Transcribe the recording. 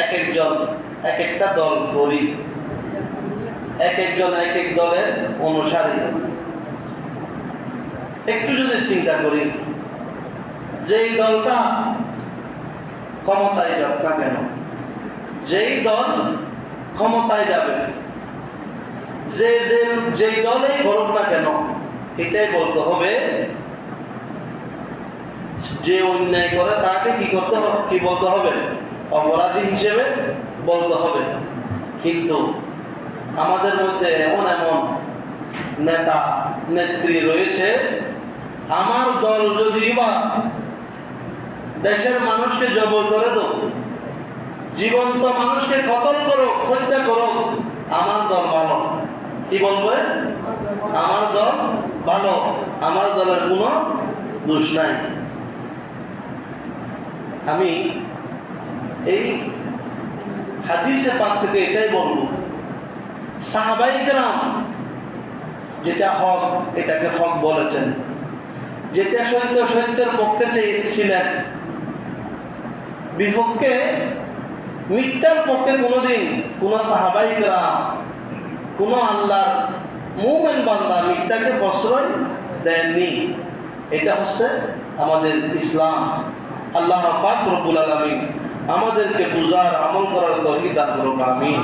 এক একজন এক একটা দল করি, এক একজন এক এক দলের অনুসারী। একটু যদি চিন্তা করি, যেই দলটা ক্ষমতায় যাক না কেন, যেই দল ক্ষমতায় যাবে, যেই দলেই করুক না কেন, এটাই বলতে হবে যে অন্যায় করে তাকে কি করতে হবে, কি বলতে হবে, অপরাধী হিসেবে বলতে হবে। কিন্তু আমাদের মধ্যে এমন এমন নেতা নেত্রী রয়েছে, আমার দল যদি বা দেশের মানুষকে জবর করে দাও, জীবন্ত মানুষকে কতল করো, হত্যা করো, আমার দল ভালো। কি বলবে? আমার দল ভালো, আমার দলের কোনো দোষ নাই। আমি এই হাদিসে পাক থেকে এটাই বলবো, সাহাবায়ে কেরাম যেটা হক এটাকে হক বলেছেন, যেটা সত্য সত্যের পক্ষে ছিলেন, বিপক্ষে মিথ্যার পক্ষে কোনোদিন কোন সাহাবায়ে কেরাম, কোন আল্লাহর মুমিন বান্দা মিথ্যাকে প্রশ্রয় দেননি। এটা হচ্ছে আমাদের ইসলাম। আল্লাহ পাক রব্বুল আলামিন আমাদেরকে বুঝার আমল করার তৌফিক দান করুন। আমিন।